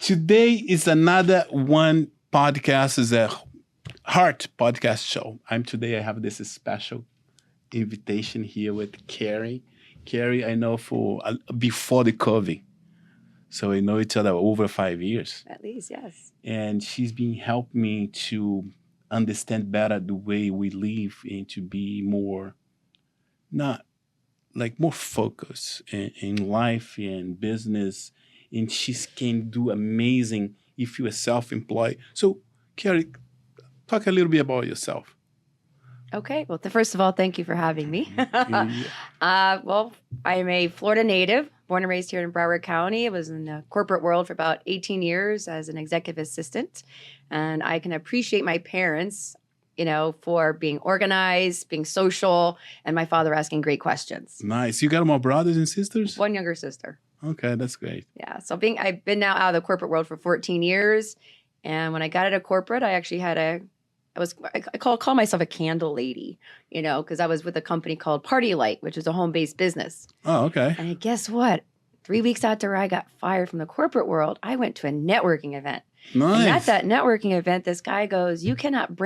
Today is another one podcast, is a heart podcast show. I have this special invitation here with Karrie. Karrie, I know for before the COVID. So we know each other over 5 years. At least, yes. And she's been helping me to understand better the way we live and to be more, not like more focused in life and business. And she can do amazing if you are self-employed. So, Karrie, talk a little bit about yourself. Okay. Well, first of all, thank you for having me. Well, I'm a Florida native, born and raised here in Broward County. I was in the corporate world for about 18 years as an executive assistant. And I can appreciate my parents, for being organized, being social, and my father asking great questions. Nice. You got more brothers and sisters? One younger sister. Okay, that's great. Yeah. So I've been now out of the corporate world for 14 years. And when I got out of corporate, I actually I call myself a candle lady, because I was with a company called Party Light, which is a home-based business. Oh, okay. And guess what? 3 weeks after I got fired from the corporate world, I went to a networking event. Nice. And at that networking event, this guy goes, you can't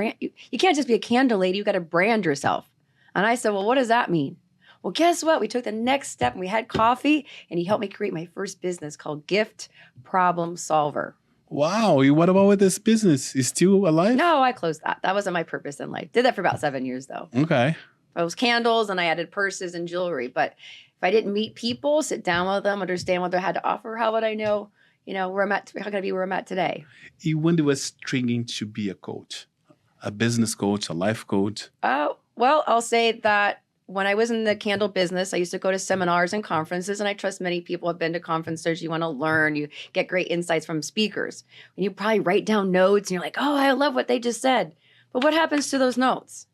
just be a candle lady. You got to brand yourself. And I said, well, what does that mean? Well, guess what? We took the next step and we had coffee and he helped me create my first business called Gift Problem Solver. Wow. What about with this business? Is still alive? No, I closed that. That wasn't my purpose in life. Did that for about 7 years though. Okay. It was candles and I added purses and jewelry. But if I didn't meet people, sit down with them, understand what they had to offer, how would I know, where I'm at, how can I be where I'm at today? When it was training to be a coach, a business coach, a life coach? Oh, well, I'll say that when I was in the candle business, I used to go to seminars and conferences, and I trust many people have been to conferences. You want to learn, you get great insights from speakers. And you probably write down notes, and you're like, oh, I love what they just said. But what happens to those notes?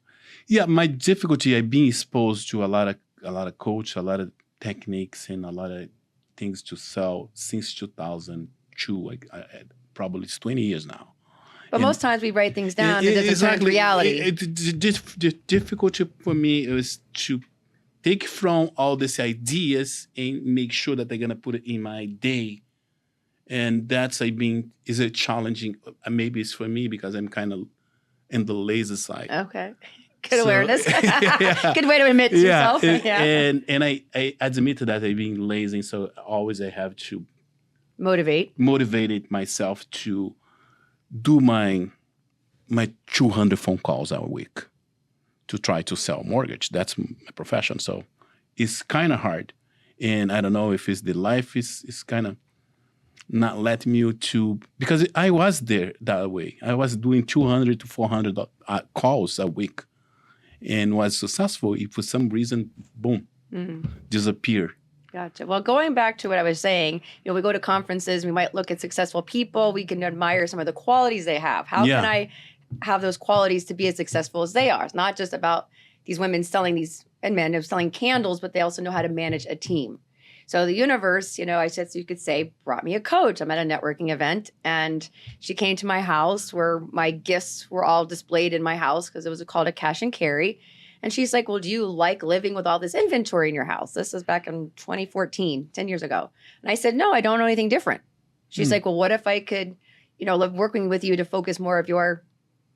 Yeah, my difficulty, I've been exposed to a lot of coach, a lot of techniques, and a lot of things to sell since 2002. Probably it's 20 years now. But most times we write things down, it doesn't turn to reality. The difficulty for me is to take from all these ideas and make sure that they're going to put it in my day. And that's, is it challenging? Maybe it's for me because I'm kind of in the lazy side. Okay. Good awareness. Good way to admit to yourself. And I admit that I've been lazy. So always I have to motivate myself to do my 200 phone calls a week to try to sell mortgage. That's my profession. So it's kind of hard. And I don't know if it's the life is kind of not letting me to, because I was there that way. I was doing 200 to 400 calls a week and was successful. If for some reason, boom, disappear. Gotcha. Well, going back to what I was saying, we go to conferences, we might look at successful people, we can admire some of the qualities they have. How can I have those qualities to be as successful as they are? It's not just about these women and men selling candles, but they also know how to manage a team. So the universe, I said, so you could say, brought me a coach. I'm at a networking event and she came to my house where my gifts were all displayed in my house because it was called a cash and carry. And she's like, well, do you like living with all this inventory in your house? This was back in 2014, 10 years ago. And I said, no, I don't know anything different. She's like, well, what if I could, working with you to focus more of your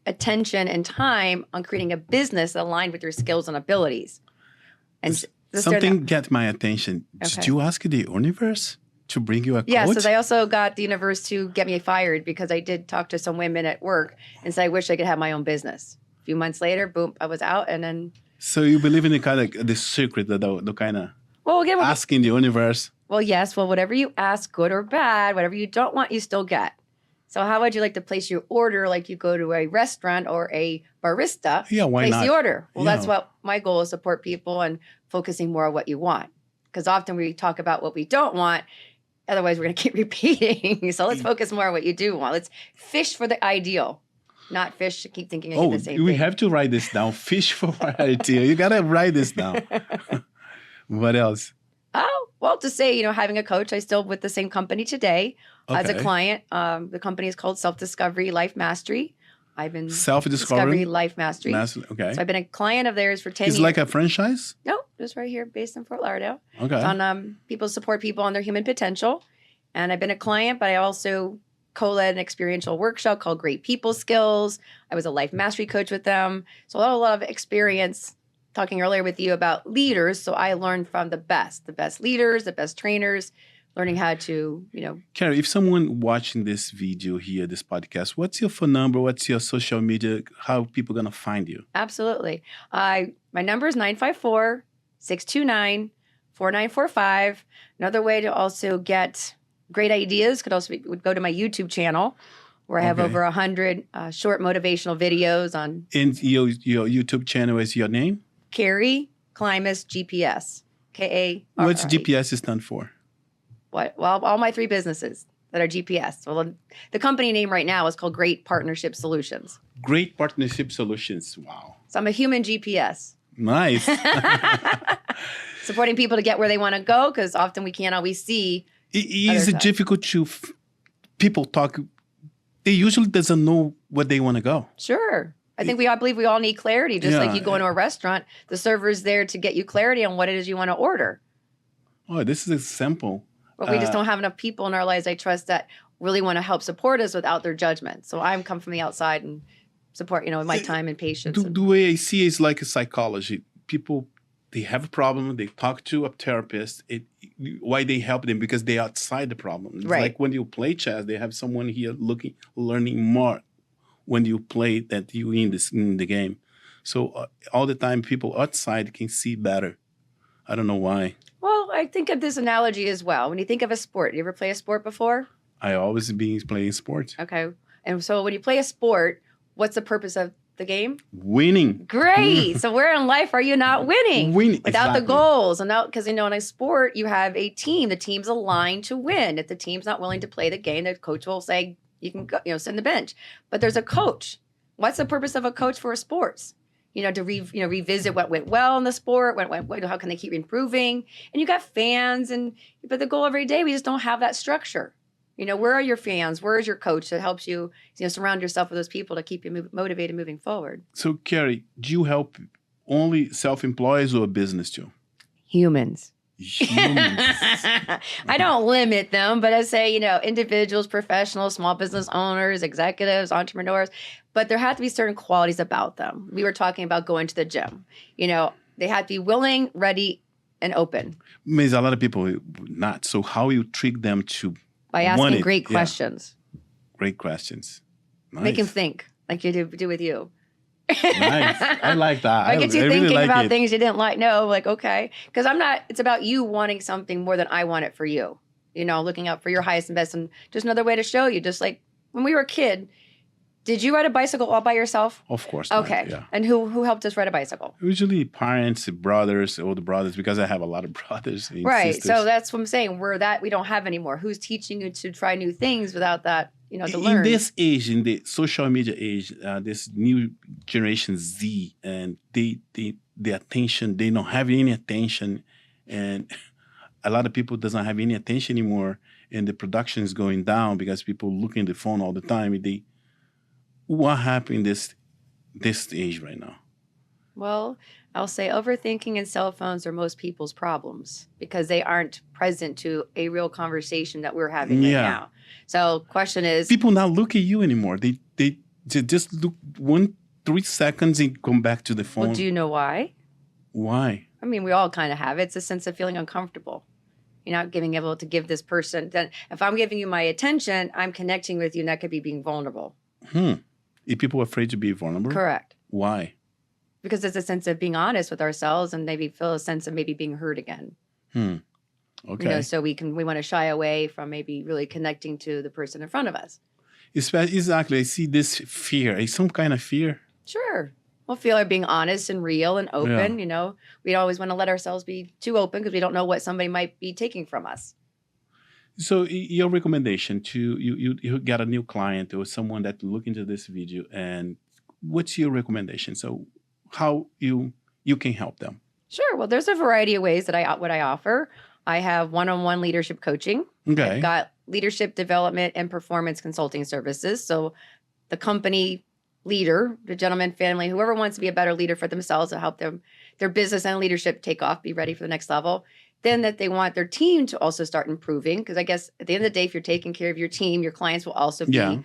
attention and time on creating a business aligned with your skills and abilities? And something got my attention. Okay. Did you ask the universe to bring you a coach? Yes, I also got the universe to get me fired because I did talk to some women at work and say, I wish I could have my own business. Few months later, boom, I was out, and then. So you believe in the kind of the secret, the kind of asking the universe? Well, yes. Well, whatever you ask, good or bad, whatever you don't want, you still get. So how would you like to place your order? Like you go to a restaurant or a barista. Yeah, why not? Place the order. Well, that's what my goal is: support people and focusing more on what you want. Because often we talk about what we don't want. Otherwise, we're going to keep repeating. So let's focus more on what you do want. Let's fish for the ideal. Not fish to keep thinking I get the same thing. We have to write this down. Fish for idea. You got to write this down. What else? Oh, well, to say, having a coach, I still with the same company today as a client. The company is called Self-Discovery Life Mastery. I've been Self-Discovery Life Mastery. Okay. So I've been a client of theirs for 10 years. It's like a franchise? No, just right here based in Fort Lauderdale. Okay. It's on people support people on their human potential. And I've been a client, but I also co-led an experiential workshop called Great People Skills. I was a life mastery coach with them. So a lot of experience talking earlier with you about leaders. So I learned from the best leaders, the best trainers, learning how to, Karrie, if someone watching this video here, this podcast, what's your phone number? What's your social media? How people going to find you? Absolutely. My number is 954-629-4945. Another way to also get great ideas would go to my YouTube channel, where I have over 100 short motivational videos on. And your YouTube channel is your name? Karrie Klimas GPS. Karrie. What's GPS stand for? What? Well, all my 3 businesses that are GPS. Well, the company name right now is called Great Partnership Solutions. Great Partnership Solutions. Wow. So I'm a human GPS. Nice. Supporting people to get where they want to go, because often we can't always see. Is it difficult to people talk? They usually doesn't know where they want to go. Sure. I think I believe we all need clarity. Just like you go into a restaurant, the server's there to get you clarity on what it is you want to order. Oh, this is simple. But we just don't have enough people in our lives, I trust, that really want to help support us without their judgment. So I'm come from the outside and support, my time and patience. The way I see it is like a psychology. People, they have a problem. They talk to a therapist. Why they help them? Because they're outside the problem. It's like when you play chess, they have someone here learning more when you play that you in the game. So all the time, people outside can see better. I don't know why. Well, I think of this analogy as well. When you think of a sport, you ever play a sport before? I always been playing sports. Okay. And so when you play a sport, what's the purpose of the game? Winning. Great. So where in life are you not winning? Winning. Without the goals. And because, in a sport, you have a team. The team's aligned to win. If the team's not willing to play the game, the coach will say, you can go, sit on the bench. But there's a coach. What's the purpose of a coach for sports? To revisit what went well in the sport, how can they keep improving? And you got fans, but the goal every day, we just don't have that structure. Where are your fans? Where is your coach that helps you, surround yourself with those people to keep you motivated moving forward? So, Karrie, do you help only self-employees or business too? Humans. I don't limit them, but I say, individuals, professionals, small business owners, executives, entrepreneurs, but there have to be certain qualities about them. We were talking about going to the gym. They have to be willing, ready, and open. Means a lot of people not. So how you trick them to by asking great questions. Great questions. Nice. Make them think like you do with you. Nice. I like that. I get you thinking really about things you didn't like. No, like, okay. Because it's about you wanting something more than I want it for you. Looking out for your highest and best. And just another way to show you, just like when we were a kid, did you ride a bicycle all by yourself? Of course. Okay. Not, yeah. And who helped us ride a bicycle? Usually parents, brothers, older brothers, because I have a lot of brothers and right. sisters. So that's what I'm saying. We don't have anymore. Who's teaching you to try new things without that, to learn? In this age, in the social media age, this new generation Z, and the attention, they don't have any attention. And a lot of people doesn't have any attention anymore. And the production is going down because people look at the phone all the time. What happened this age right now? Well, I'll say overthinking and cell phones are most people's problems because they aren't present to a real conversation that we're having right now. So question is... People not look at you anymore. They just look 3 seconds and come back to the phone. Well, do you know why? Why? I mean, we all kind of have it. It's a sense of feeling uncomfortable. You're not able to give this person... Then if I'm giving you my attention, I'm connecting with you, and that could be being vulnerable. Are people afraid to be vulnerable? Correct. Why? Because it's a sense of being honest with ourselves and maybe feel a sense of maybe being hurt again. Okay. So we want to shy away from maybe really connecting to the person in front of us. Exactly. I see this fear. Is some kind of fear? Sure. We'll feel like being honest and real and open. Yeah. We don't always want to let ourselves be too open because we don't know what somebody might be taking from us. So your recommendation you got a new client or someone that look into this video, and what's your recommendation? So how you can help them? Sure. Well, there's a variety of ways that I offer. I have one-on-one leadership coaching. Okay. I've got leadership development and performance consulting services. So the company leader, the gentleman, family, whoever wants to be a better leader for themselves to help them, their business and leadership take off, be ready for the next level. Then that they want their team to also start improving. Because I guess at the end of the day, if you're taking care of your team, your clients will also be,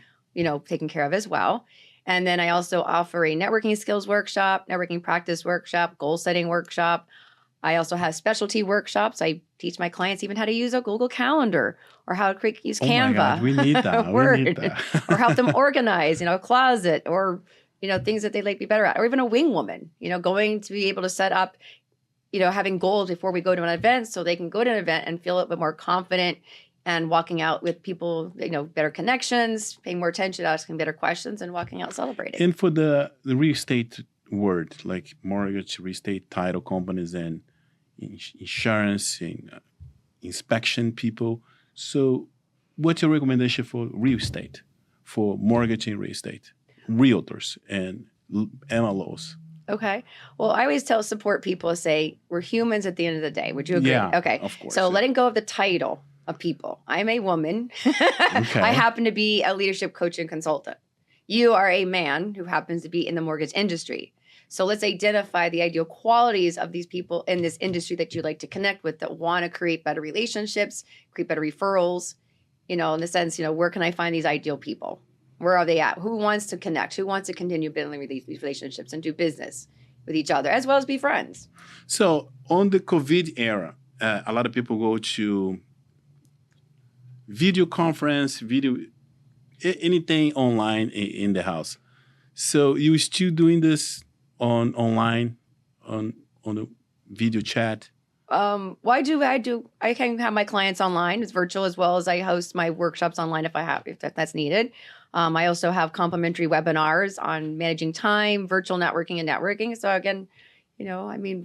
taken care of as well. And then I also offer a networking skills workshop, networking practice workshop, goal setting workshop. I also have specialty workshops. I teach my clients even how to use a Google Calendar or how to use Canva. My God, we need that. Word, we need that. or help them organize, a closet or, things that they'd like to be better at, or even a wing woman, going to be able to set up, having goals before we go to an event so they can go to an event and feel a bit more confident and walking out with people, better connections, paying more attention, asking better questions, and walking out celebrating. And for the real estate word, like mortgage, real estate, title companies, and insurance, and inspection people. So what's your recommendation for real estate, for mortgage and real estate, realtors and MLOs? Okay. Well, I always support people to say, we're humans at the end of the day. Would you agree? Yeah, okay. Of course. So letting go of the title of people. I'm a woman. Okay. I happen to be a leadership coach and consultant. You are a man who happens to be in the mortgage industry. So let's identify the ideal qualities of these people in this industry that you'd like to connect with, that want to create better relationships, create better referrals, in the sense, where can I find these ideal people? Where are they at? Who wants to connect? Who wants to continue building these relationships and do business with each other, as well as be friends? So on the COVID era, a lot of people go to video conference, anything online in the house. So you still doing this online, on the video chat? I can have my clients online. It's virtual, as well as I host my workshops online if that's needed. I also have complimentary webinars on managing time, virtual networking, and networking. So again,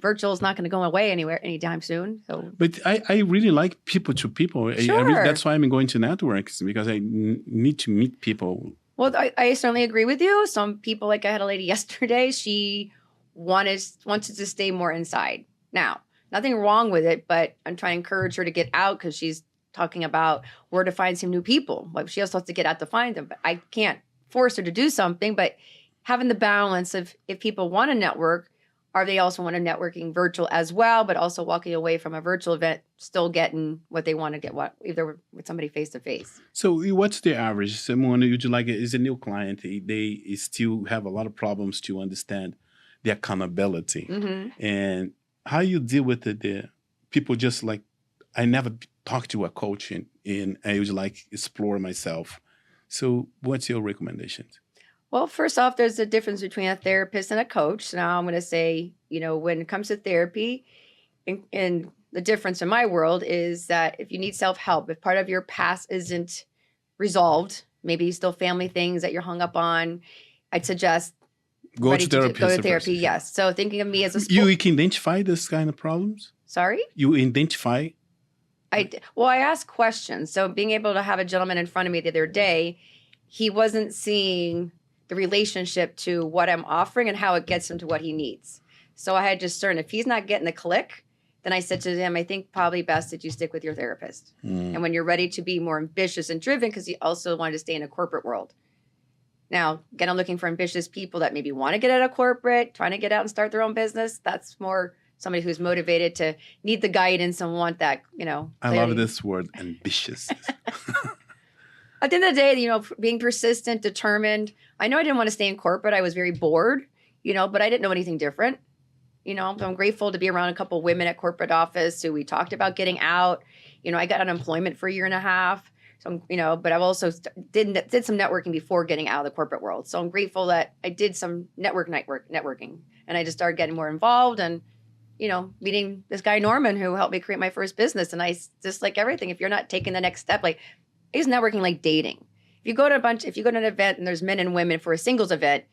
virtual is not going to go away anywhere anytime soon. So, but I really like people to people. Sure. That's why I'm going to networks, because I need to meet people. Well, I certainly agree with you. Some people, like I had a lady yesterday, she wanted to stay more inside. Now, nothing wrong with it, but I'm trying to encourage her to get out, because she's talking about where to find some new people. Like, she also has to get out to find them. But I can't force her to do something, but having the balance of, if people want to network, or they also want to networking virtual as well, but also walking away from a virtual event, still getting what they want to get, either with somebody face to face. So what's the average? Someone is a new client, they still have a lot of problems to understand the accountability. Mm-hmm. And how you deal with the people, just like, I never talked to a coach and I would like explore myself. So what's your recommendations? Well, first off, there's a difference between a therapist and a coach. Now I'm going to say, when it comes to therapy, and the difference in my world is that if you need self-help, if part of your past isn't resolved, maybe still family things that you're hung up on, I'd suggest go to therapy. Yes. So thinking of me as a you can identify this kind of problems? Sorry? You identify? I ask questions. So being able to have a gentleman in front of me the other day, he wasn't seeing the relationship to what I'm offering and how it gets him to what he needs. So I had to discern, if he's not getting the click, then I said to him, I think probably best that you stick with your therapist. And when you're ready to be more ambitious and driven, because he also wanted to stay in a corporate world. Now, again, I'm looking for ambitious people that maybe want to get out of corporate, trying to get out and start their own business. That's more somebody who's motivated to need the guidance and want that, I love this word, ambitious. At the end of the day, being persistent, determined. I know I didn't want to stay in corporate. I was very bored, but I didn't know anything different. I'm grateful to be around a couple of women at corporate office who we talked about getting out. I got unemployment for a year and a half. So, but I've also did some networking before getting out of the corporate world. So I'm grateful that I did some networking, and I just started getting more involved and, meeting this guy, Norman, who helped me create my first business. And I just, like everything, if you're not taking the next step, like, is networking like dating. If you go to an event and there's men and women for a singles event,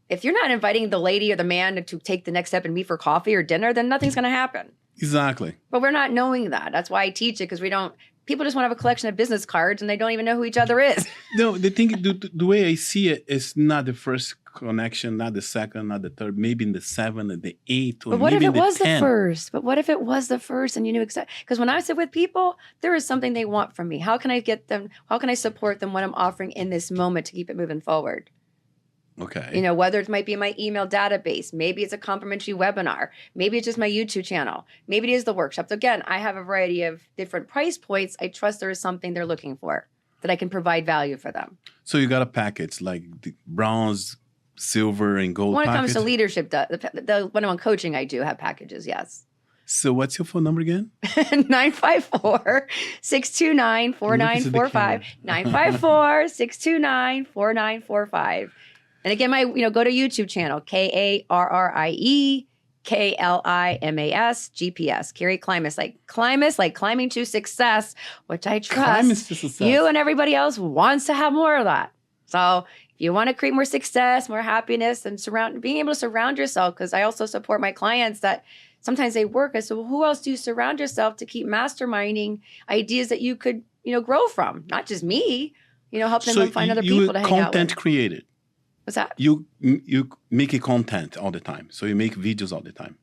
if you're not inviting the lady or the man to take the next step and meet for coffee or dinner, then nothing's going to happen. Exactly. But we're not knowing that. That's why I teach it, because people just want to have a collection of business cards and they don't even know who each other is. No, the way I see it is not the first connection, not the second, not the third, maybe in the seventh and the eighth, or maybe in the 10th. But what if it was the first? But what if it was the first and you knew exactly? Because when I sit with people, there is something they want from me. How can I get them? How can I support them, what I'm offering in this moment to keep it moving forward? Okay. You know, whether it might be my email database, maybe it's a complimentary webinar, maybe it's just my YouTube channel, maybe it is the workshop. So again, I have a variety of different price points. I trust there is something they're looking for that I can provide value for them. So you got a package like the bronze, silver, and gold When it package? comes to leadership, the one-on-one coaching, I do have packages, yes. So what's your phone number again? 954-629-4945. 954-629-4945. And again, go to YouTube channel, Karrie Klimas GPS. Karrie Klimas, like climbing to success, which I trust you and everybody else wants to have more of that. So if you want to create more success, more happiness, and being able to surround yourself, because I also support my clients that sometimes they work. I said, well, who else do you surround yourself to keep masterminding ideas that you could, grow from? Not just me, helping them find other people to hang out with. Content created. What's that? You make a content all the time. So you make videos all the time.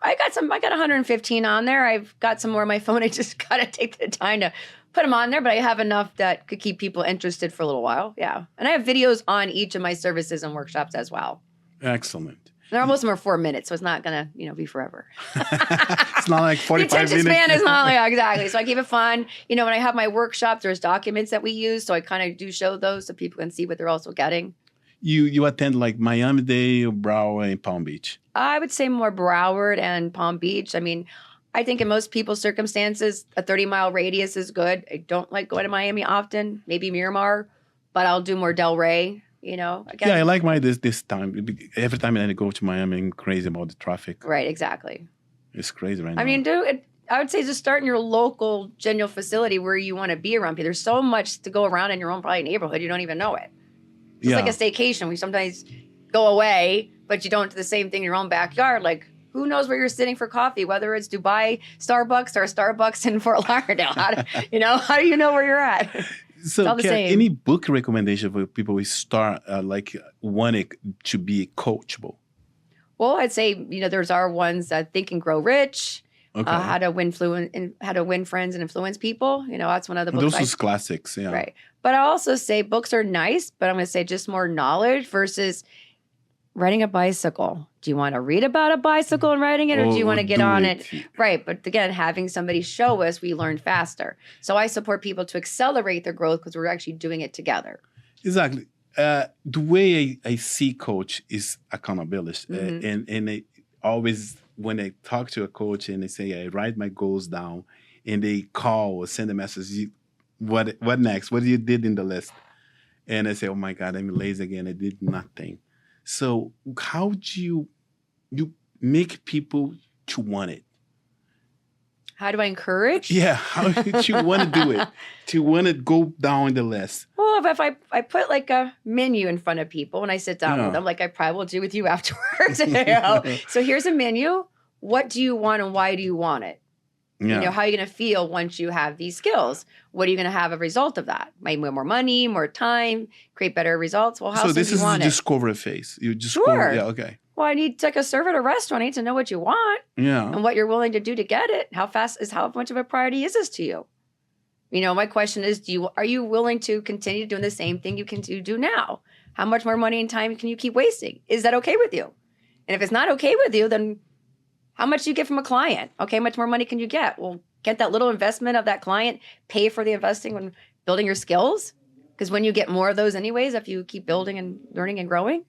I got 115 on there. I've got some more on my phone. I just got to take the time to put them on there, but I have enough that could keep people interested for a little while. Yeah. And I have videos on each of my services and workshops as well. Excellent. Most of them are 4 minutes, so it's not going to, be forever. It's not like 45 minutes. The attention span is not like, exactly. So I keep it fun. When I have my workshops, there's documents that we use. So I kind of do show those so people can see what they're also getting. You attend like Miami-Dade, Broward, and Palm Beach? I would say more Broward and Palm Beach. I mean, I think in most people's circumstances, a 30-mile radius is good. I don't like going to Miami often, maybe Miramar, but I'll do more Delray. Again. Yeah, I like this time. Every time I go to Miami, I'm crazy about the traffic. Right, exactly. It's crazy right now. I mean, I would say just start in your local general facility where you want to be around people. There's so much to go around in your own probably neighborhood, you don't even know it. It's like a staycation. We sometimes go away, but you don't do the same thing in your own backyard. Like, who knows where you're sitting for coffee, whether it's Dubai Starbucks or Starbucks in Fort Lauderdale. How do you know where you're at? So, any book recommendation for people who start wanting to be coachable? Well, I'd say there's our ones that Think and Grow Rich. Okay. How to win friends and influence people. That's one of the books. Those are classics, yeah. Right, but I also say books are nice, but I'm going to say just more knowledge versus riding a bicycle. Do you want to read about a bicycle and riding it, or do you want to get on it? Right. But again, having somebody show us, we learn faster. So I support people to accelerate their growth because we're actually doing it together. Exactly. The way I see coach is accountability. Mm-hmm. And I always, when I talk to a coach and they say, I write my goals down, and they call or send a message, what next? What you did in the list? And I say, oh my God, I'm lazy again. I did nothing. So how do you make people to want it? How do I encourage? Yeah, how do you want to do it? To want to go down the list? Well, if I put like a menu in front of people and I sit down with them, like I probably will do with you afterwards. So here's a menu. What do you want and why do you want it? Yeah. How are you going to feel once you have these skills? What are you going to have a result of that? Maybe more money, more time, create better results. Well, how so soon this do you is want the discovery phase. You discover, sure. Yeah, okay. Well, I need to take a server at a restaurant. I need to know what you want, and what you're willing to do to get it. How much of a priority is this to you? My question is, are you willing to continue doing the same thing you can do now? How much more money and time can you keep wasting? Is that okay with you? And if it's not okay with you, then how much do you get from a client? Okay, how much more money can you get? Well, get that little investment of that client, pay for the investing when building your skills. Because when you get more of those anyways, if you keep building and learning and growing.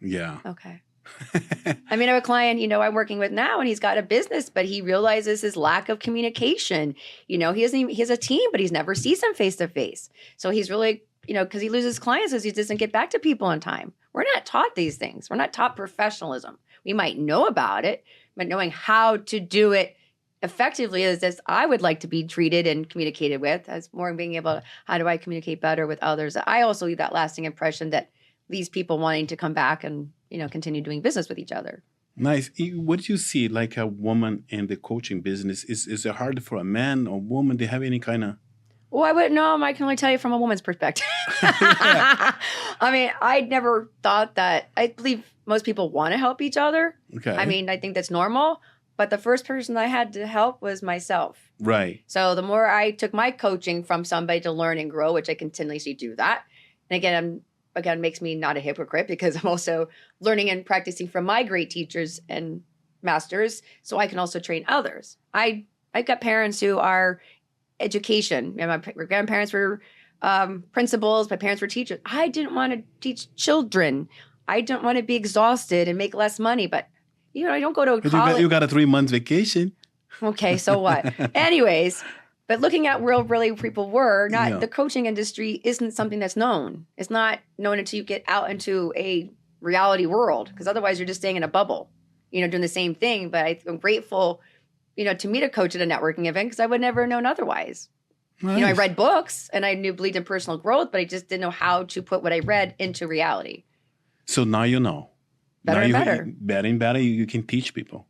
Yeah. Okay. I have a client, I'm working with now, and he's got a business, but he realizes his lack of communication. He has a team, but he's never sees them face to face. So he's really, because he loses clients as he doesn't get back to people on time. We're not taught these things. We're not taught professionalism. We might know about it, but knowing how to do it effectively is as I would like to be treated and communicated with, as more being able to, how do I communicate better with others? I also leave that lasting impression that leaves people wanting to come back and, continue doing business with each other. Nice. What do you see like a woman in the coaching business? Is it hard for a man or woman? Do they have any kind of... Well, I wouldn't know. I can only tell you from a woman's perspective. I never thought that. I believe most people want to help each other. Okay. I think that's normal. But the first person I had to help was myself. Right. So the more I took my coaching from somebody to learn and grow, which I continuously do that. And again, again, makes me not a hypocrite because I'm also learning and practicing from my great teachers and masters, so I can also train others. I've got parents who are education. My grandparents were principals. My parents were teachers. I didn't want to teach children. I didn't want to be exhausted and make less money. But, I don't go to college. You got a 3 months vacation. Okay, so what? Anyways, but looking at where really people were, the coaching industry isn't something that's known. It's not known until you get out into a reality world, because otherwise you're just staying in a bubble, doing the same thing. But I'm grateful, to meet a coach at a networking event, because I would never have known otherwise. Nice. I read books and I believed in personal growth, but I just didn't know how to put what I read into reality. So now you know. Better and better. Better and better, you can teach people.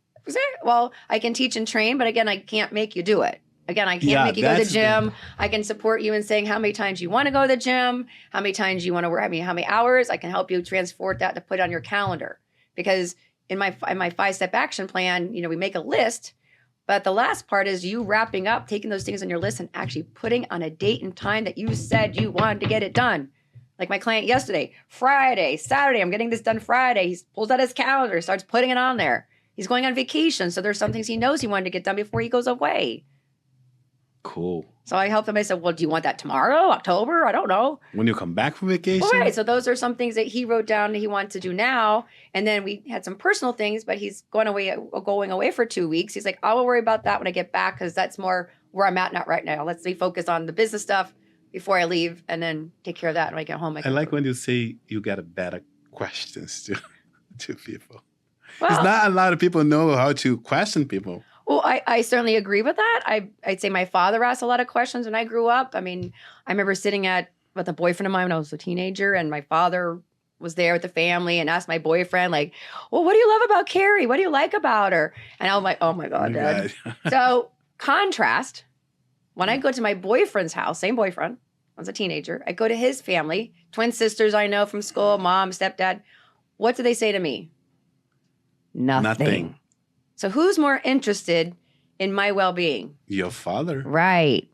Well, I can teach and train, but again, I can't make you do it. Again, I can't make you go to the gym. I can support you in saying how many times you want to go to the gym, how many times you want to work, how many hours. I can help you transport that to put on your calendar. Because in my 5-step action plan, we make a list, but the last part is you wrapping up, taking those things on your list and actually putting on a date and time that you said you wanted to get it done. Like my client yesterday, Friday, Saturday, I'm getting this done Friday. He pulls out his calendar, starts putting it on there. He's going on vacation, so there's some things he knows he wanted to get done before he goes away. Cool. So I helped him. I said, well, do you want that tomorrow, October? I don't know. When you come back from vacation? All right. So those are some things that he wrote down that he wants to do now. And then we had some personal things, but he's going away for 2 weeks. He's like, I will worry about that when I get back, because that's more where I'm at right now. Let's focus on the business stuff before I leave, and then take care of that when I get home. I like when you say you got better questions to people. Well, because not a lot of people know how to question people. Well, I certainly agree with that. I'd say my father asked a lot of questions when I grew up. I mean, I remember sitting with a boyfriend of mine when I was a teenager, and my father was there with the family and asked my boyfriend, like, well, what do you love about Karrie? What do you like about her? And I'm like, oh my God, Dad. So contrast, when I go to my boyfriend's house, same boyfriend, I was a teenager, I go to his family, twin sisters I know from school, mom, stepdad. What do they say to me? Nothing. So who's more interested in my well-being? Your father. Right.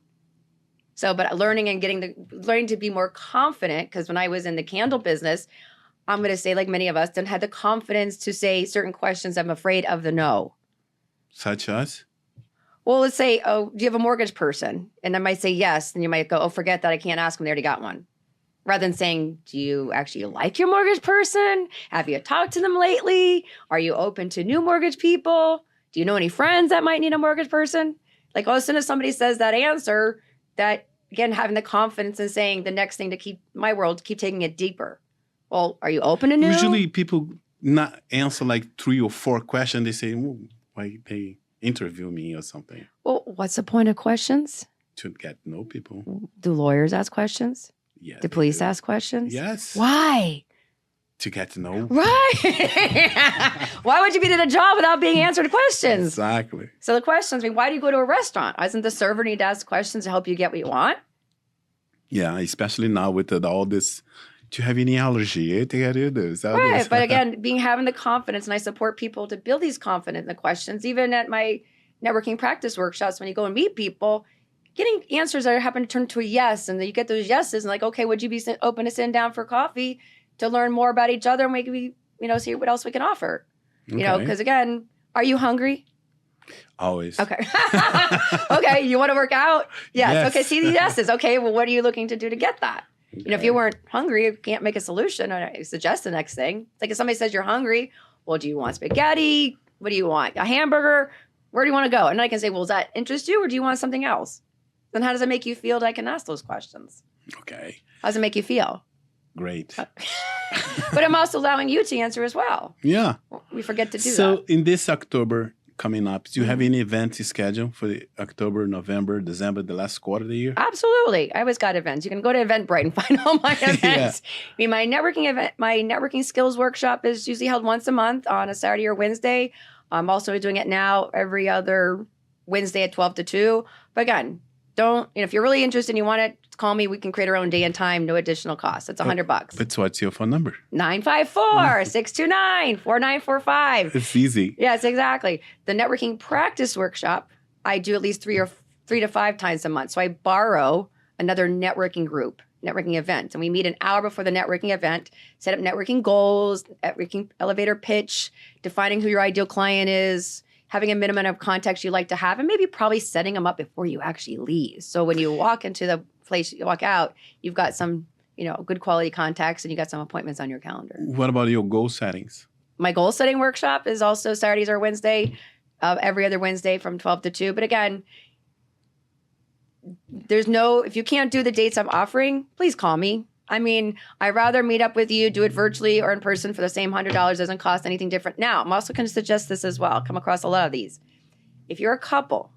So, but learning to be more confident, because when I was in the candle business, I'm going to say, like many of us, didn't have the confidence to say certain questions. I'm afraid of the no. Such as? Well, let's say, oh, do you have a mortgage person? And I might say yes. And you might go, oh, forget that. I can't ask them. They already got one. Rather than saying, do you actually like your mortgage person? Have you talked to them lately? Are you open to new mortgage people? Do you know any friends that might need a mortgage person? Like, as soon as somebody says that answer, that, again, having the confidence in saying the next thing to keep taking it deeper. Well, are you open to new? Usually people not answer like 3 or 4 questions. They say, oh, why they interview me or something. Well, what's the point of questions? To get to know people. Do lawyers ask questions? Yes. Do police ask questions? Yes. Why? To get to know. Right. Why would you be in a job without being answered questions? Exactly. So the questions, why do you go to a restaurant? Doesn't the server need to ask questions to help you get what you want? Yeah, especially now with all this. Do you have any allergy? Right. But again, having the confidence, and I support people to build these confidence in the questions, even at my networking practice workshops, when you go and meet people, getting answers that happen to turn to a yes, and then you get those yeses, and like, okay, would you be open to sitting down for coffee to learn more about each other and maybe, see what else we can offer? Okay. Because again, are you hungry? Always. Okay. Okay, you want to work out? Yes. Okay, see the yeses. Okay, well, what are you looking to do to get that? Okay. If you weren't hungry, you can't make a solution. I suggest the next thing. It's like if somebody says you're hungry, well, do you want spaghetti? What do you want? A hamburger? Where do you want to go? And I can say, well, does that interest you, or do you want something else? Then how does it make you feel that I can ask those questions? Okay. How does it make you feel? Great. But I'm also allowing you to answer as well. Yeah. We forget to do that. So in this October coming up, do you have any events scheduled for the October, November, December, the last quarter of the year? Absolutely. I always got events. You can go to Eventbrite and find all my events. I mean, my networking skills workshop is usually held once a month on a Saturday or Wednesday. I'm also doing it now every other Wednesday at 12 to 2. But again, if you're really interested and you want it, call me. We can create our own day and time, no additional cost. It's $100. But what's your phone number? 954-629-4945. It's easy. Yes, exactly. The networking practice workshop, I do at least 3 to 5 times a month. So I borrow another networking group. networking event. And we meet an hour before the networking event, set up networking goals, networking elevator pitch, defining who your ideal client is, having a minimum of contacts you like to have, and maybe probably setting them up before you actually leave. So when you walk into the place, you walk out, you've got some, good quality contacts and you got some appointments on your calendar. What about your goal settings? My goal setting workshop is also Saturdays or Wednesday, every other Wednesday from 12 to 2. But again, if you can't do the dates I'm offering, please call me. I mean, I'd rather meet up with you, do it virtually or in person for the same $100. Doesn't cost anything different. Now, I'm also going to suggest this as well. I'll come across a lot of these. If you're a couple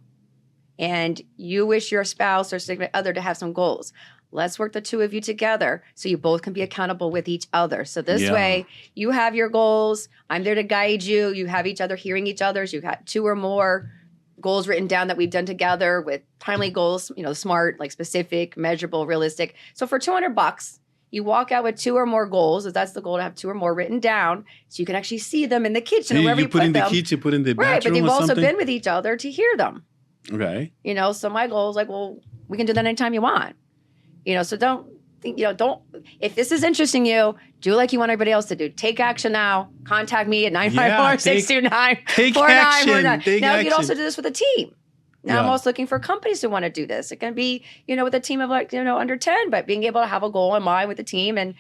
and you wish your spouse or significant other to have some goals, let's work the two of you together so you both can be accountable with each other. So this way, you have your goals. I'm there to guide you. You have each other hearing each other's. You've got 2 or more goals written down that we've done together with timely goals, smart, like specific, measurable, realistic. So for $200, you walk out with 2 or more goals. If that's the goal, to have 2 or more written down, so you can actually see them in the kitchen or wherever you put them. You put in the kitchen, put in the bathroom, right? But they've or also something? been with each other to hear them. Okay. So my goal is like, well, we can do that anytime you want. So don't think, if this is interesting you, do like you want everybody else to do. Take action now. Contact me at 954-629-4949. Now, you can also do this with a team. Now, I'm also looking for companies who want to do this. It can be, with a team of under 10, but being able to have a goal in mind with the team and,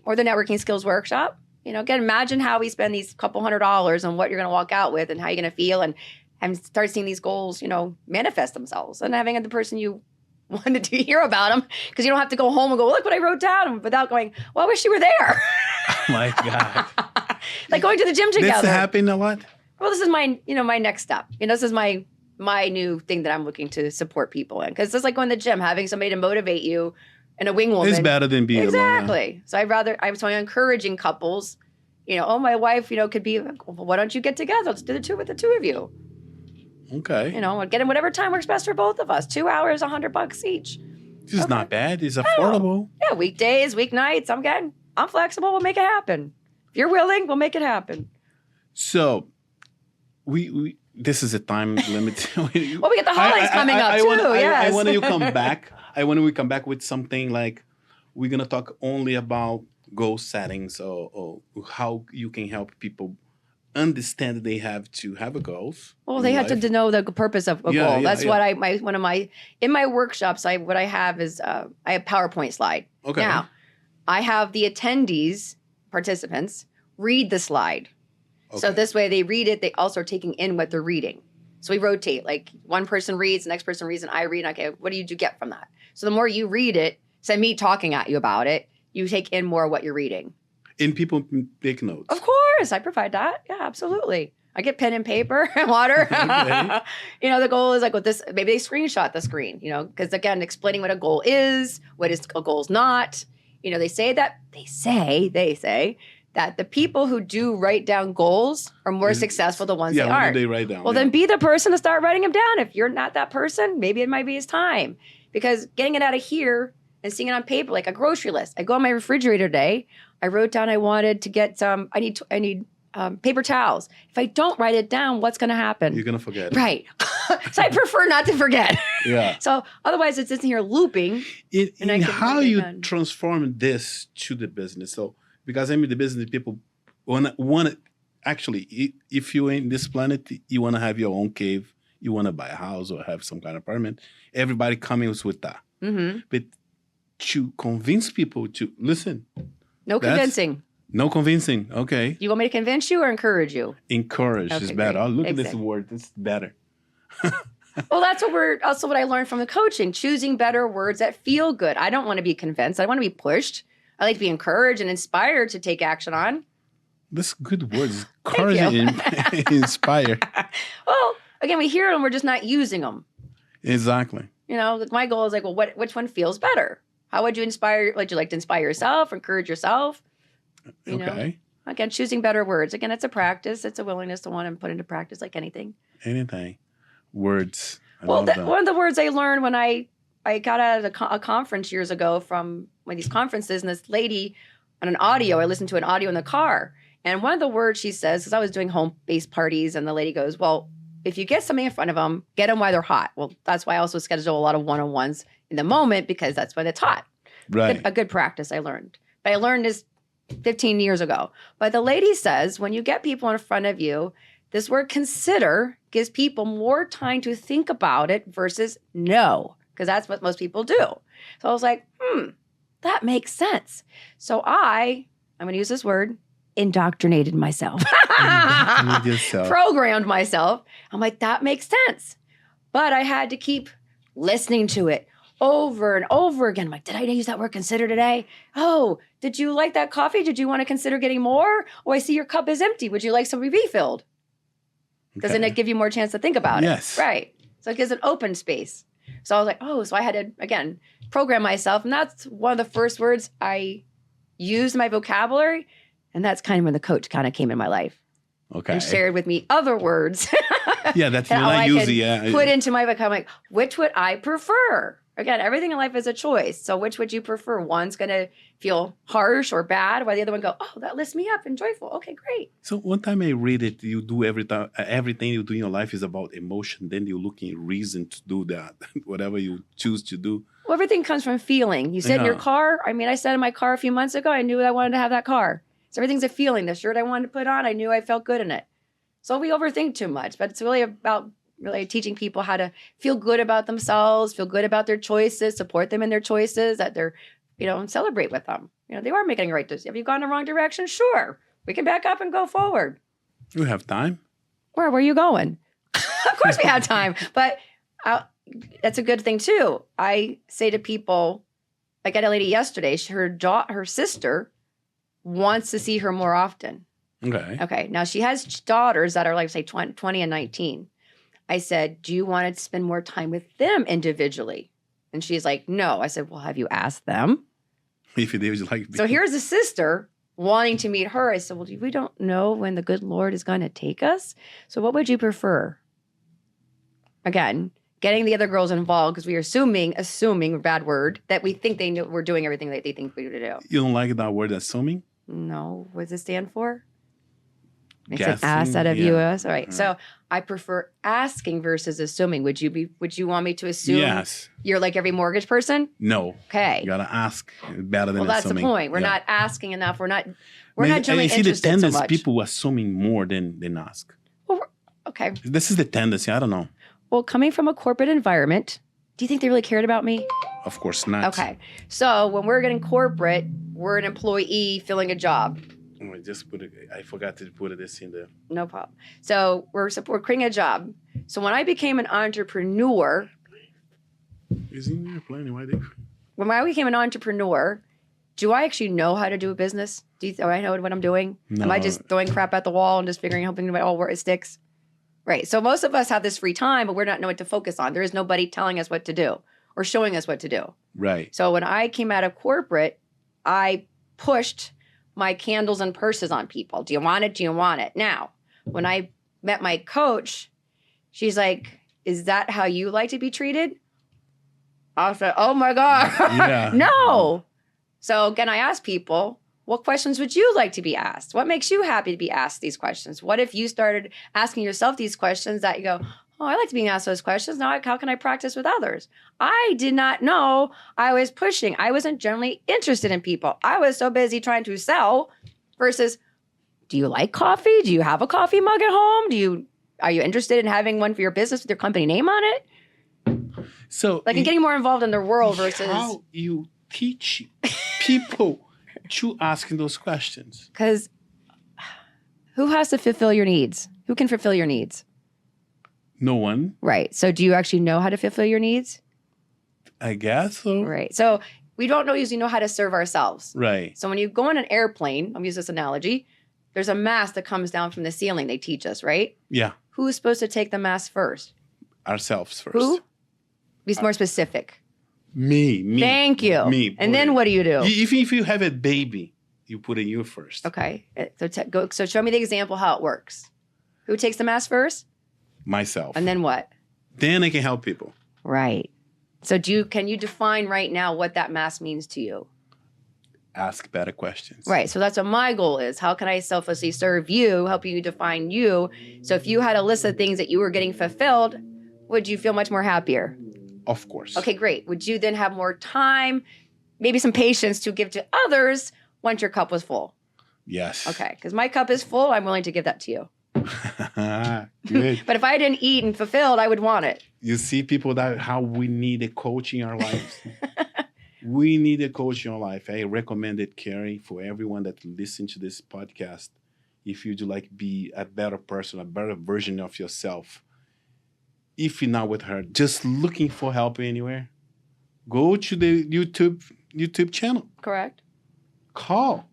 or the networking skills workshop. Again, imagine how we spend these couple $100 on what you're going to walk out with and how you're going to feel and start seeing these goals, manifest themselves and having the person you wanted to hear about them, because you don't have to go home and go, look what I wrote down, without going, well, I wish you were there. Oh my God. Like going to the gym together. That's happening a lot? Well, this is my, my next step. This is my new thing that I'm looking to support people in. Because it's like going to the gym, having somebody to motivate you and a wing woman. It's better than being alone. Exactly. So I'm encouraging couples, my wife, could be, well, why don't you get together? Let's do the two with the two of you. Okay. Get in whatever time works best for both of us. 2 hours, $100 each. This is not bad. It's affordable. Yeah, weekdays, weeknights. I'm flexible. We'll make it happen. If you're willing, we'll make it happen. So, this is a time limit. Well, we get the holidays coming up too. I want you to come back. I want to come back with something like we're gonna talk only about goal settings or how you can help people understand they have to have a goals. Well, they have to know the purpose of a goal. That's what in my workshops, what I have is I have PowerPoint slide. Okay. Now, I have the attendees, participants, read the slide. Okay. So this way they read it, they also are taking in what they're reading. So we rotate, like one person reads, the next person reads, and I read. Okay, what do you get from that? So the more you read it, instead of me talking at you about it, you take in more of what you're reading. And people take notes. Of course, I provide that. Yeah, absolutely. I get pen and paper and water. Okay. The goal is like with this, maybe they screenshot the screen, because again, explaining what a goal is, what is a goal is not. They say that the people who do write down goals are more successful than the ones they aren't. What do they write down? Well, then be the person to start writing them down. If you're not that person, maybe it might be his time. Because getting it out of here and seeing it on paper, like a grocery list. I go on my refrigerator today. I wrote down I wanted to get I need paper towels. If I don't write it down, what's going to happen? You're going to forget. Right. So I prefer not to forget. Yeah. So otherwise it's in here looping. And how you transform this to the business. So because I'm in the business, people want to actually, if you're in this planet, you want to have your own cave, you want to buy a house or have some kind of apartment. Everybody comes with that. Mm-hmm. But to convince people to listen. No convincing. No convincing. Okay. You want me to convince you or encourage you? Encourage is better. Oh, look at this word. It's better. Well, that's also what I learned from the coaching. Choosing better words that feel good. I don't want to be convinced. I want to be pushed. I like to be encouraged and inspired to take action on. That's good words. Encourage and inspire. Well, again, we hear them. We're just not using them. Exactly. My goal is like, well, which one feels better? How would you inspire? Would you like to inspire yourself, encourage yourself? Okay. Again, choosing better words. Again, it's a practice. It's a willingness to want to put into practice like anything. Anything. Words. One of the words I learned when I got out of a conference years ago from one of these conferences, and this lady on I listened to an audio in the car. And one of the words she says, because I was doing home-based parties, and the lady goes, well, if you get something in front of them, get them while they're hot. Well, that's why I also schedule a lot of one-on-ones in the moment, because that's when it's hot. Right. A good practice I learned. But I learned this 15 years ago. But the lady says when you get people in front of you, this word consider gives people more time to think about it versus no, because that's what most people do. So I was like, that makes sense. So I'm going to use this word, indoctrinated myself. Programmed myself. I'm like, that makes sense. But I had to keep listening to it over and over again. I'm like, did I use that word consider today? Oh, did you like that coffee? Did you want to consider getting more? Oh, I see your cup is empty. Would you like some refilled? Doesn't it give you more chance to think about it? Yes. Right. So it gives an open space. So I was like, so I had to, again, program myself. And that's one of the first words I used in my vocabulary. And that's kind of when the coach kind of came in my life. Okay. And shared with me other words. Yeah, that's what I use. Yeah. Put into my vocabulary. Like, which would I prefer? Again, everything in life is a choice. So which would you prefer? One's going to feel harsh or bad, while the other one go, oh, that lifts me up and joyful. Okay, great. So one time I read it, you do everything you do in your life is about emotion. Then you look in reason to do that, whatever you choose to do. Well, everything comes from feeling. You sit in your car. I mean, I sat in my car a few months ago. I knew I wanted to have that car. So everything's a feeling. The shirt I wanted to put on, I knew I felt good in it. So we overthink too much, but it's really about teaching people how to feel good about themselves, feel good about their choices, support them in their choices, that they're, and celebrate with them. They are making the right decision. Have you gone the wrong direction? Sure. We can back up and go forward. We have time. Where are you going? Of course we have time, but that's a good thing too. I say to people, I got a lady yesterday, her sister wants to see her more often. Okay. Now she has daughters that are like, say, 20 and 19. I said, do you want to spend more time with them individually? And she's like, no. I said, well, have you asked them? If they would like. So here's a sister wanting to meet her. I said, well, we don't know when the good Lord is going to take us. So what would you prefer? Again, getting the other girls involved because we are assuming, a bad word, that we think they know we're doing everything that they think we do. You don't like that word, assuming? No. What does it stand for? It's Guessing, an ass out of US. All right. So I prefer asking versus assuming. Would you want me to assume you're like every mortgage person? No. Okay. You gotta ask better than assuming. Well, that's the point. We're not asking enough. We're not generally interested so much. I see the tendency, people assuming more than ask. Well, okay. This is the tendency. I don't know. Well, coming from a corporate environment, do you think they really cared about me? Of course not. Okay. So when we're getting corporate, we're an employee filling a job. I forgot to put this in there. No problem. So we're creating a job. So when I became an entrepreneur. Is in there plenty? When I became an entrepreneur, do I actually know how to do a business? Do I know what I'm doing? No. Am I just throwing crap at the wall and just hoping it sticks? Right. So most of us have this free time, but we're not knowing what to focus on. There is nobody telling us what to do or showing us what to do. Right. So when I came out of corporate, I pushed my candles and purses on people. Do you want it? Do you want it? Now, when I met my coach, she's like, is that how you like to be treated? I said, oh my God. Yeah. No. So again, I asked people, what questions would you like to be asked? What makes you happy to be asked these questions? What if you started asking yourself these questions that you go, oh, I like to be asked those questions. Now, how can I practice with others? I did not know I was pushing. I wasn't generally interested in people. I was so busy trying to sell versus, do you like coffee? Do you have a coffee mug at home? Are you interested in having one for your business with your company name on it? So, and getting more involved in their world versus how you teach people to asking those questions. Because who has to fulfill your needs? Who can fulfill your needs? No one. Right. So do you actually know how to fulfill your needs? I guess so. Right. So we don't usually know how to serve ourselves. Right. So when you go on an airplane, I'll use this analogy, there's a mask that comes down from the ceiling, they teach us, right? Yeah. Who's supposed to take the mask first? Ourselves first. Who? Be more specific. Me. Thank you. Me. And then what do you do? Even if you have a baby, you put it you first. Okay. So show me the example how it works. Who takes the mask first? Myself. And then what? Then I can help people. Right. So can you define right now what that mask means to you? Ask better questions. Right. So that's what my goal is. How can I selflessly serve you, helping you define you? So if you had a list of things that you were getting fulfilled, would you feel much more happier? Of course. Okay, great. Would you then have more time maybe some patience to give to others once your cup was full. Yes. Okay, because my cup is full. I'm willing to give that to you. Good. But if I didn't eat and fulfilled, I would want it. You see, people, that how we need a coach in our lives. We need a coach in our life. I recommend it, Karrie, for everyone that listens to this podcast. If you'd like be a better person, a better version of yourself, if you're not with her, just looking for help anywhere, go to the YouTube channel. Correct. Call.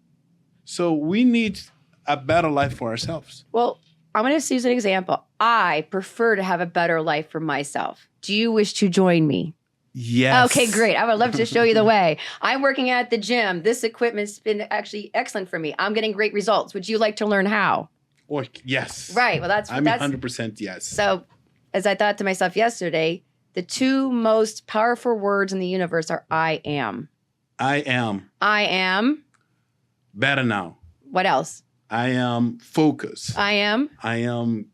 So we need a better life for ourselves. Well, I'm going to use an example. I prefer to have a better life for myself. Do you wish to join me? Yes. Okay, great. I would love to show you the way. I'm working at the gym. This equipment's been actually excellent for me. I'm getting great results. Would you like to learn how? Or yes. Right. Well, that's 100% yes. So, as I thought to myself yesterday, the two most powerful words in the universe are I am. I am. I am. Better now. What else? I am focused. I am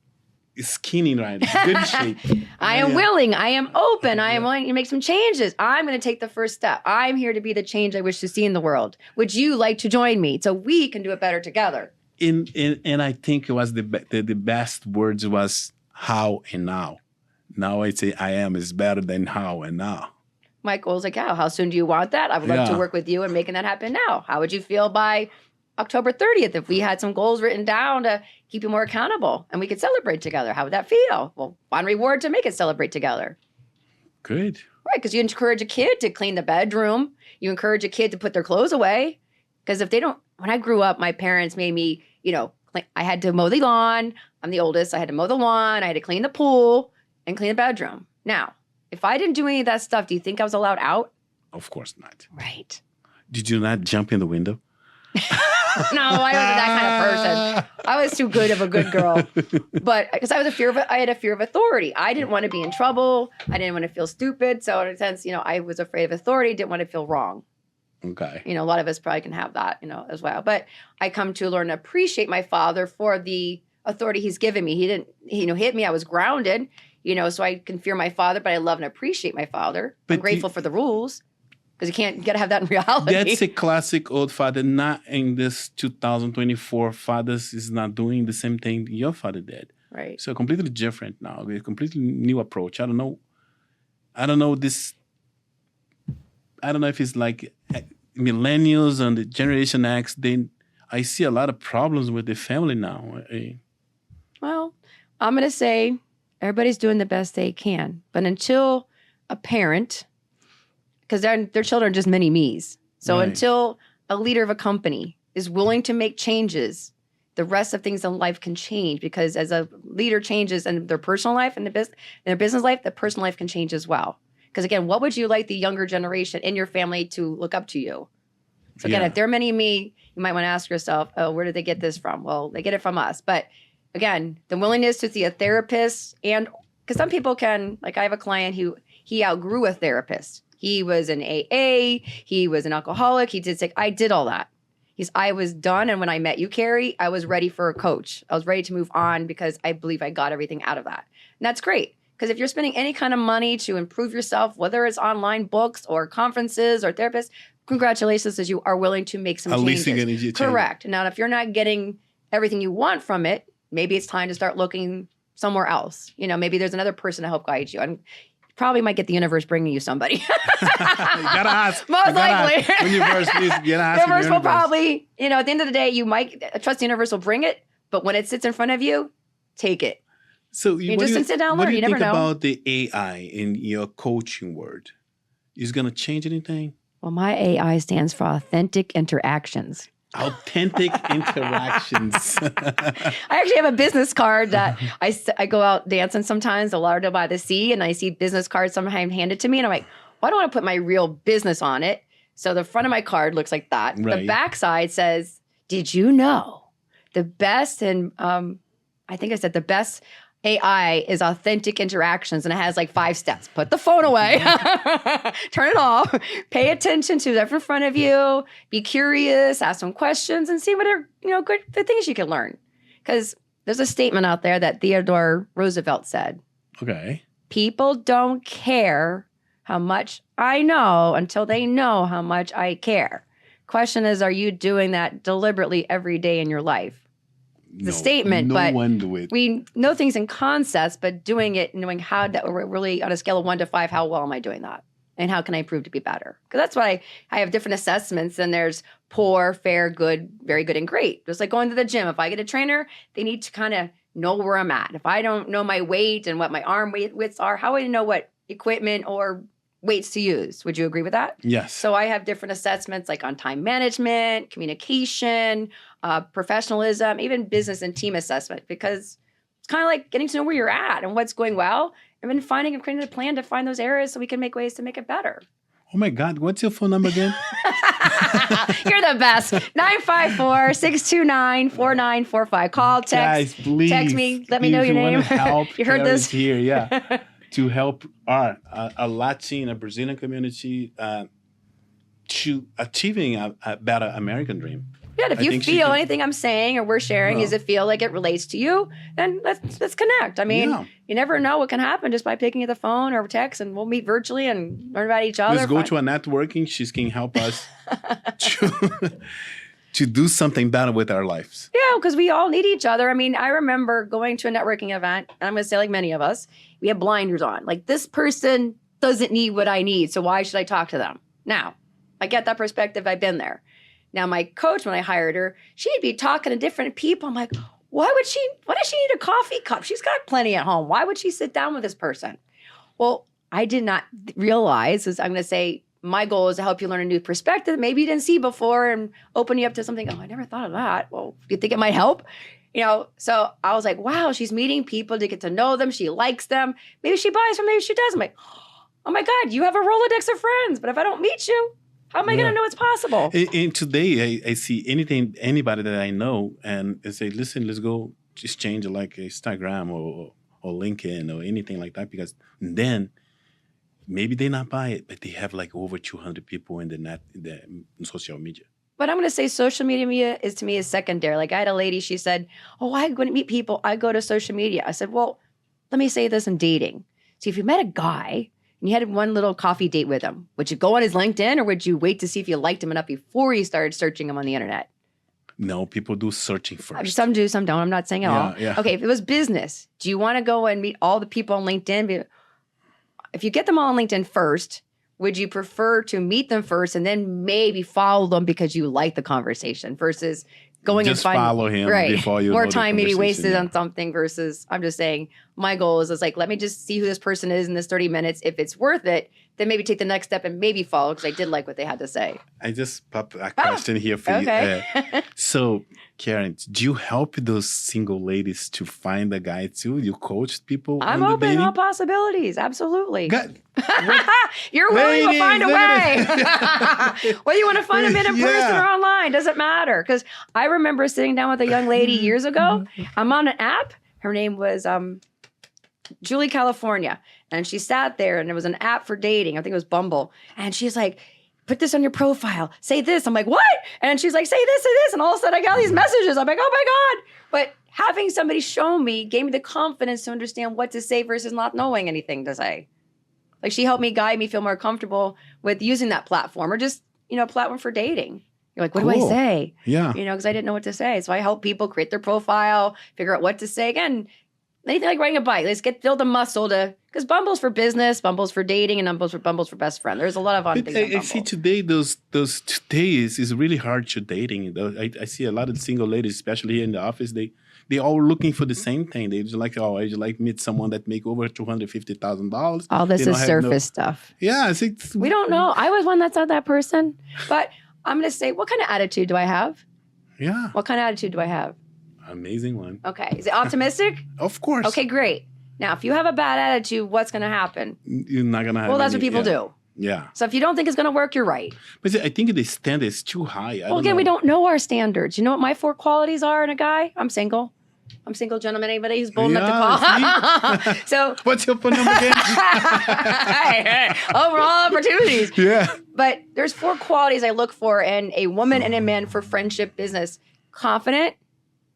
skinny right. Good shape. I am willing. I am open. I am willing to make some changes. I'm going to take the first step. I'm here to be the change I wish to see in the world. Would you like to join me so we can do it better together? And I think it was the best words was how and now. Now I say I am is better than how and now. Michael's like, how soon do you want that? I would love to work with you and making that happen now. How would you feel by October 30th if we had some goals written down to keep you more accountable and we could celebrate together? How would that feel? Well, one reward to make it celebrate together. Good. Right, because you encourage a kid to clean the bedroom. You encourage a kid to put their clothes away. Because if they don't, when I grew up, my parents made me, I had to mow the lawn. I'm the oldest. I had to mow the lawn. I had to clean the pool and clean the bedroom. Now, if I didn't do any of that stuff, do you think I was allowed out? Of course not. Right. Did you not jump in the window? No, I wasn't that kind of person. I was too good of a good girl. But because I had a fear of authority. I didn't want to be in trouble. I didn't want to feel stupid. So in a sense, I was afraid of authority, didn't want to feel wrong. Okay. A lot of us probably can have that, as well. But I come to learn to appreciate my father for the authority he's given me. He didn't, hit me. I was grounded, so I can fear my father, but I love and appreciate my father. But I'm grateful for the rules. Because you gotta have that in reality. That's a classic old father. Not in this 2024, fathers is not doing the same thing your father did. Right. So completely different now. A completely new approach. I don't know this. I don't know if it's like millennials and the Generation X. I see a lot of problems with the family now. Well, I'm gonna say everybody's doing the best they can, but until a parent, because their children are just mini me's. So until a leader of a company is willing to make changes, the rest of things in life can change. Because as a leader changes in their personal life and their business life, the personal life can change as well. Because again, what would you like the younger generation in your family to look up to you? So again, if they're mini me, you might want to ask yourself, where did they get this from? Well, they get it from us. But again, the willingness to see a therapist, and because some people can, like I have a client who he outgrew a therapist. He was an AA. He was an alcoholic. He did sick. I did all that. I was done. And when I met you, Karrie, I was ready for a coach. I was ready to move on because I believe I got everything out of that. And that's great. Because if you're spending any kind of money to improve yourself, whether it's online books or conferences or therapists, congratulations that you are willing to make some changes. At least you're going to get Correct. Now, if you're not getting everything you want from it, maybe it's time to start looking somewhere else. Maybe there's another person to help guide you. And probably might get the universe bringing you somebody. You gotta ask. Most likely. Universe, please get asked. The universe will probably, at the end of the day, you might trust the universe will bring it, but when it sits in front of you, take it. So you just sit down and learn. What do you never think know. about the AI in your coaching world? Is it gonna change anything? Well, my AI stands for authentic interactions. Authentic interactions. I actually have a business card that I go out dancing sometimes, Lardo by the Sea, and I see business cards sometimes handed to me, and I'm like, well, I don't want to put my real business on it. So the front of my card looks like that. Right. The back side says, did you know the best, and I think I said the best AI is authentic interactions, and it has like 5 steps. Put the phone away, turn it off, pay attention to what's in front of you, be curious, ask some questions, and see what are good things you can learn. Because there's a statement out there that Theodore Roosevelt said. Okay. People don't care how much I know until they know how much I care. Question is, are you doing that deliberately every day in your life? It's a statement, but we know things in concepts, but doing it, knowing how that we're really on a scale of 1 to 5, how well am I doing that? And how can I improve to be better? Because that's why I have different assessments, and there's poor, fair, good, very good, and great. Just like going to the gym. If I get a trainer, they need to kind of know where I'm at. If I don't know my weight and what my arm widths are, how would I know what equipment or weights to use? Would you agree with that? Yes. So I have different assessments like on time management, communication, professionalism, even business and team assessment, because it's kind of like getting to know where you're at and what's going well, and then finding and creating a plan to find those areas so we can make ways to make it better. Oh my God, what's your phone number again? You're the best. 954-629-4945. Call, text. Guys, please. Text me. Let me know your name. Help, you heard this? Here, yeah. To help a Latin, a Brazilian community to achieving a better American dream. Yeah, if you feel anything I'm saying or we're sharing, does it feel like it relates to you, then let's connect. I mean, you never know what can happen just by picking up the phone or text, and we'll meet virtually and learn about each other. Let's go to a networking. She can help us to do something better with our lives. Yeah, because we all need each other. I mean, I remember going to a networking event, and I'm going to say like many of us, we have blinders on. Like, this person doesn't need what I need, so why should I talk to them? Now, I get that perspective. I've been there. Now, my coach, when I hired her, she'd be talking to different people. I'm like, why does she need a coffee cup? She's got plenty at home. Why would she sit down with this person? Well, I did not realize, as I'm going to say, my goal is to help you learn a new perspective maybe you didn't see before and open you up to something. Oh, I never thought of that. Well, do you think it might help? So I was like, wow, she's meeting people to get to know them. She likes them. Maybe she buys from, maybe she doesn't. I'm like, oh my God, you have a Rolodex of friends. But if I don't meet you, how am I going to know it's possible? And today, I see anybody that I know, and I say, listen, let's go exchange like Instagram or LinkedIn or anything like that, because then maybe they not buy it, but they have like over 200 people in the social media. But I'm going to say social media is, to me, is secondary. Like, I had a lady, she said, oh, I go to meet people, I go to social media. I said, well, let me say this in dating. See, if you met a guy and you had one little coffee date with him, would you go on his LinkedIn, or would you wait to see if you liked him enough before you started searching him on the internet? No, people do searching first. Some do, some don't. I'm not saying at all. Yeah. Okay, if it was business, do you want to go and meet all the people on LinkedIn? If you get them all on LinkedIn first, would you prefer to meet them first and then maybe follow them because you like the conversation versus going just and follow him before you more know time maybe wasted on something versus I'm just saying my goal is like, let me just see who this person is in this 30 minutes. If it's worth it, then maybe take the next step and maybe follow because I did like what they had to say. I just popped a question here for you. So, Karen, do you help those single ladies to find a guy too? You coach people? I'm open to all possibilities. Absolutely. Good. You're willing to find a way. Whether you want to find them in person or online, doesn't matter. Because I remember sitting down with a young lady years ago. I'm on an app. Her name was Julie California. And she sat there, and it was an app for dating. I think it was Bumble. And she's like, put this on your profile. Say this. I'm like, what? And she's like, say this, say this. And all of a sudden, I got these messages. I'm like, oh, my God. But having somebody show me gave me the confidence to understand what to say versus not knowing anything to say. Like, she helped me guide me feel more comfortable with using that platform or just, a platform for dating. You're like, what do I say? Yeah. Because I didn't know what to say. So I help people create their profile, figure out what to say. Again, anything like riding a bike. Let's build the muscle because Bumble's for business, Bumble's for dating, and Bumble's for best friend. There's a lot of fun things on Bumble. I see today today is really hard to dating. I see a lot of single ladies, especially here in the office, they all looking for the same thing. They just like, I just like meet someone that make over $250,000. All this is surface stuff. Yeah, we don't know. I was one that's not that person, but I'm going to say, what kind of attitude do I have? Yeah. What kind of attitude do I have? Amazing one. Okay. Is it optimistic? Of course. Okay, great. Now, if you have a bad attitude, what's going to happen? You're not going to have Well, that's what people do. Yeah. So if you don't think it's going to work, you're right. But I think the standard is too high. We don't know our standards. You know what my 4 qualities are in a guy? I'm single. I'm single, gentlemen. Anybody who's bold enough to call. So what's your phone number again? Overall opportunities. Yeah. But there's 4 qualities I look for in a woman and a man for friendship business. Confident.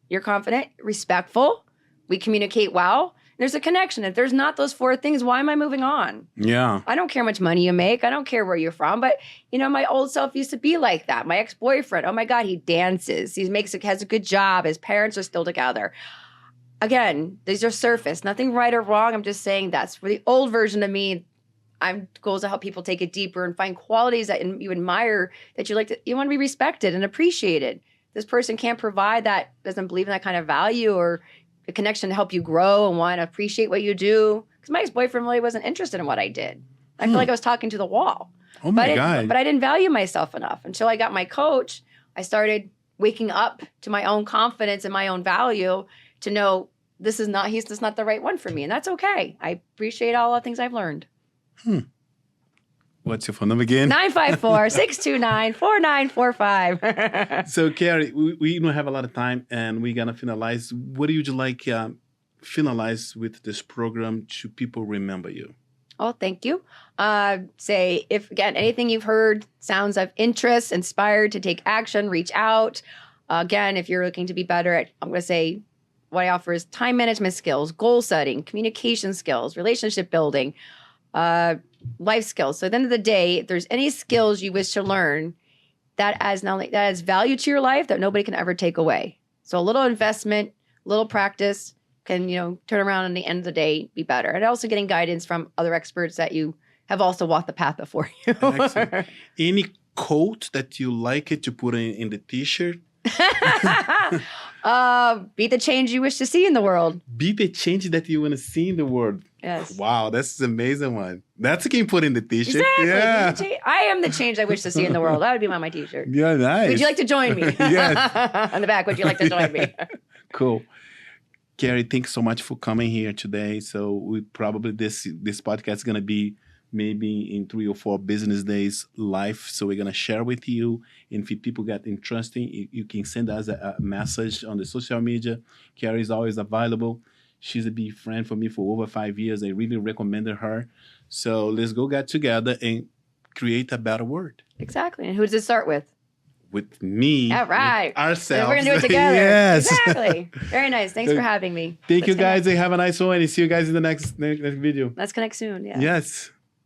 You're confident. Respectful. We communicate well. There's a connection. If there's not those 4 things, why am I moving on? Yeah. I don't care how much money you make. I don't care where you're from. But, my old self used to be like that. My ex-boyfriend, oh my God, he dances. He has a good job. His parents are still together. Again, these are surface. Nothing right or wrong. I'm just saying that's for the old version of me. Goals to help people take it deeper and find qualities that you admire, that you want to be respected and appreciated. This person can't provide that, doesn't believe in that kind of value or a connection to help you grow and want to appreciate what you do. Because my ex-boyfriend really wasn't interested in what I did. I feel like I was talking to the wall. Oh my God. But I didn't value myself enough. Until I got my coach, I started waking up to my own confidence and my own value to know he's just not the right one for me. And that's okay. I appreciate all the things I've learned. What's your phone number again? 954-629-4945. So, Karrie, we don't have a lot of time, and we're going to finalize. What would you like finalize with this program to people remember you? Oh, thank you. Say, if, again, anything you've heard sounds of interest, inspired to take action, reach out. Again, if you're looking to be better at, I'm going to say, what I offer is time management skills, goal setting, communication skills, relationship building, life skills. So at the end of the day, if there's any skills you wish to learn that adds value to your life that nobody can ever take away. So a little investment, little practice can, turn around and at the end of the day be better. And also getting guidance from other experts that you have also walked the path before you. Excellent. Any quote that you like it to put in the t-shirt? Be the change you wish to see in the world. Be the change that you want to see in the world. Yes. Wow, that's an amazing one. That's a can put in the t-shirt. Exactly. Yeah. I am the change I wish to see in the world. That would be on my t-shirt. Yeah, nice. Would you like to join me? Yes. On the back, would you like to join me? Cool. Karrie, thanks so much for coming here today. So we probably this podcast is gonna be maybe in 3 or 4 business days live. So we're gonna share with you. And if people get interested, you can send us a message on the social media. Karrie is always available. She's a big friend for me for over 5 years. I really recommended her. So let's go get together and create a better world. Exactly. And who does it start with? With me. All right. With ourselves. And we're going to do it together. Yes. Exactly. Very nice. Thanks for having me. Thank you guys. Have a nice one. And see you guys in the next video. Let's connect soon. Yeah. Yes.